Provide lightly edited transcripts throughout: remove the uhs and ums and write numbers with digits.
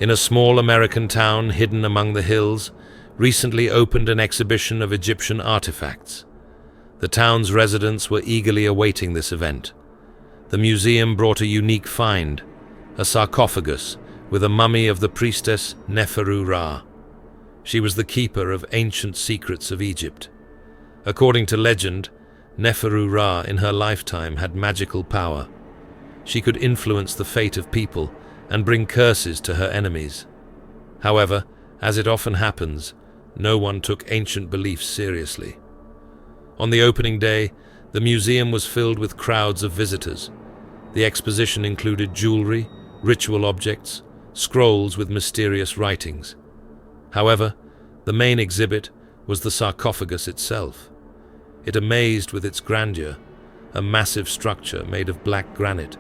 In a small American town hidden among the hills, recently opened an exhibition of Egyptian artifacts. The town's residents were eagerly awaiting this event. The museum brought a unique find, a sarcophagus with a mummy of the priestess Neferu-Ra. She was the keeper of ancient secrets of Egypt. According to legend, Neferu-Ra in her lifetime had magical power. She could influence the fate of people and bring curses to her enemies. However, as it often happens, no one took ancient beliefs seriously. On the opening day, the museum was filled with crowds of visitors. The exposition included jewelry, ritual objects, scrolls with mysterious writings. However, the main exhibit was the sarcophagus itself. It amazed with its grandeur, a massive structure made of black granite,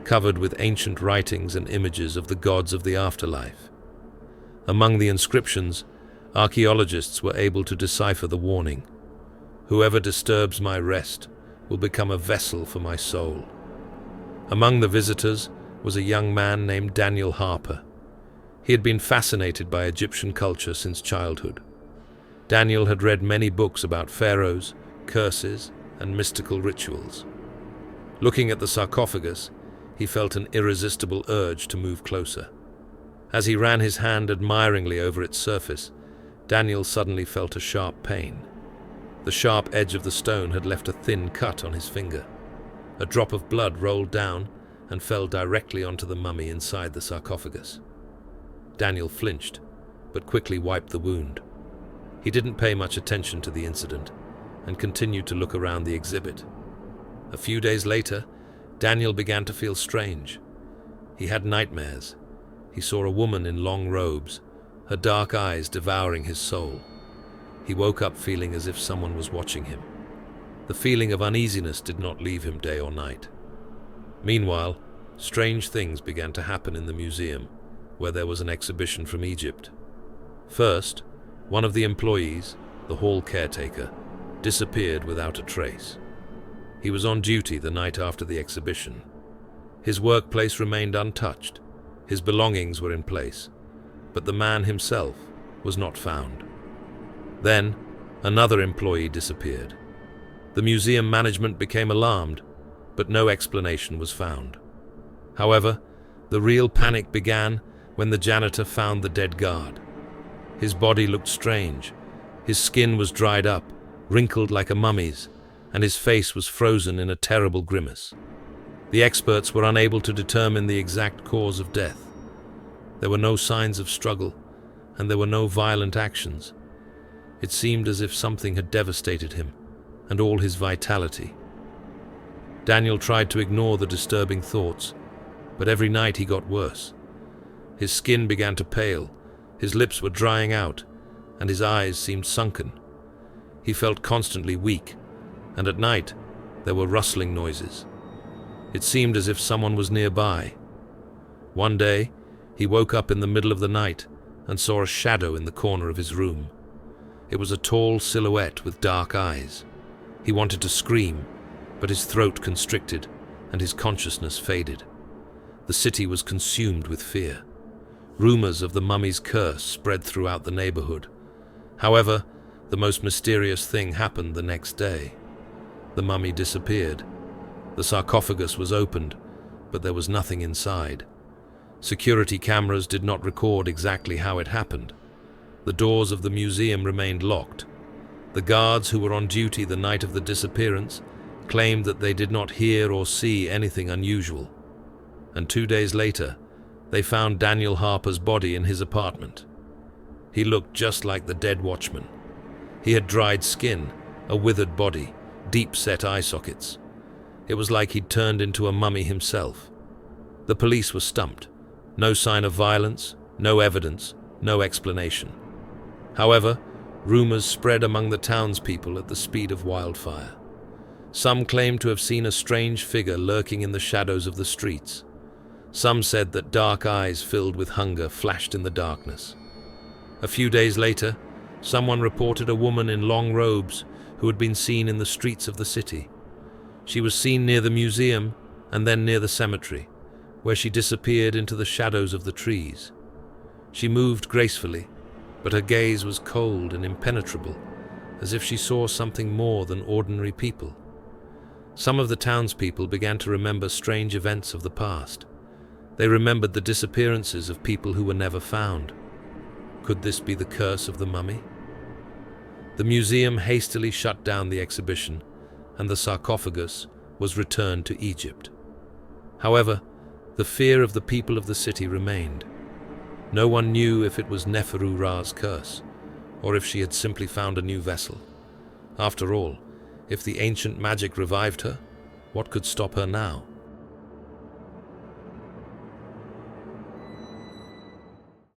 covered with ancient writings and images of the gods of the afterlife. Among the inscriptions, archaeologists were able to decipher the warning, "Whoever disturbs my rest will become a vessel for my soul." Among the visitors was a young man named Daniel Harper. He had been fascinated by Egyptian culture since childhood. Daniel had read many books about pharaohs, curses, and mystical rituals. Looking at the sarcophagus, he felt an irresistible urge to move closer. As he ran his hand admiringly over its surface, Daniel suddenly felt a sharp pain. The sharp edge of the stone had left a thin cut on his finger. A drop of blood rolled down and fell directly onto the mummy inside the sarcophagus. Daniel flinched, but quickly wiped the wound. He didn't pay much attention to the incident and continued to look around the exhibit. A few days later, Daniel began to feel strange. He had nightmares. He saw a woman in long robes, her dark eyes devouring his soul. He woke up feeling as if someone was watching him. The feeling of uneasiness did not leave him day or night. Meanwhile, strange things began to happen in the museum, where there was an exhibition from Egypt. First, one of the employees, the hall caretaker, disappeared without a trace. He was on duty the night after the exhibition. His workplace remained untouched. His belongings were in place, but the man himself was not found. Then, another employee disappeared. The museum management became alarmed, but no explanation was found. However, the real panic began when the janitor found the dead guard. His body looked strange. His skin was dried up, wrinkled like a mummy's, and his face was frozen in a terrible grimace. The experts were unable to determine the exact cause of death. There were no signs of struggle, and there were no violent actions. It seemed as if something had devastated him, and all his vitality. Daniel tried to ignore the disturbing thoughts, but every night he got worse. His skin began to pale, his lips were drying out, and his eyes seemed sunken. He felt constantly weak, and at night there were rustling noises. It seemed as if someone was nearby. One day, he woke up in the middle of the night and saw a shadow in the corner of his room. It was a tall silhouette with dark eyes. He wanted to scream, but his throat constricted and his consciousness faded. The city was consumed with fear. Rumors of the mummy's curse spread throughout the neighborhood. However, the most mysterious thing happened the next day. The mummy disappeared. The sarcophagus was opened, but there was nothing inside. Security cameras did not record exactly how it happened. The doors of the museum remained locked. The guards who were on duty the night of the disappearance claimed that they did not hear or see anything unusual. And 2 days later, they found Daniel Harper's body in his apartment. He looked just like the dead watchman. He had dried skin, a withered body, deep-set eye sockets. It was like he'd turned into a mummy himself. The police were stumped. No sign of violence, no evidence, no explanation. However, rumors spread among the townspeople at the speed of wildfire. Some claimed to have seen a strange figure lurking in the shadows of the streets. Some said that dark eyes filled with hunger flashed in the darkness. A few days later, someone reported a woman in long robes who had been seen in the streets of the city. She was seen near the museum and then near the cemetery, where she disappeared into the shadows of the trees. She moved gracefully, but her gaze was cold and impenetrable, as if she saw something more than ordinary people. Some of the townspeople began to remember strange events of the past. They remembered the disappearances of people who were never found. Could this be the curse of the mummy? The museum hastily shut down the exhibition, and the sarcophagus was returned to Egypt. However, the fear of the people of the city remained. No one knew if it was Neferu-Ra's curse, or if she had simply found a new vessel. After all, if the ancient magic revived her, what could stop her now?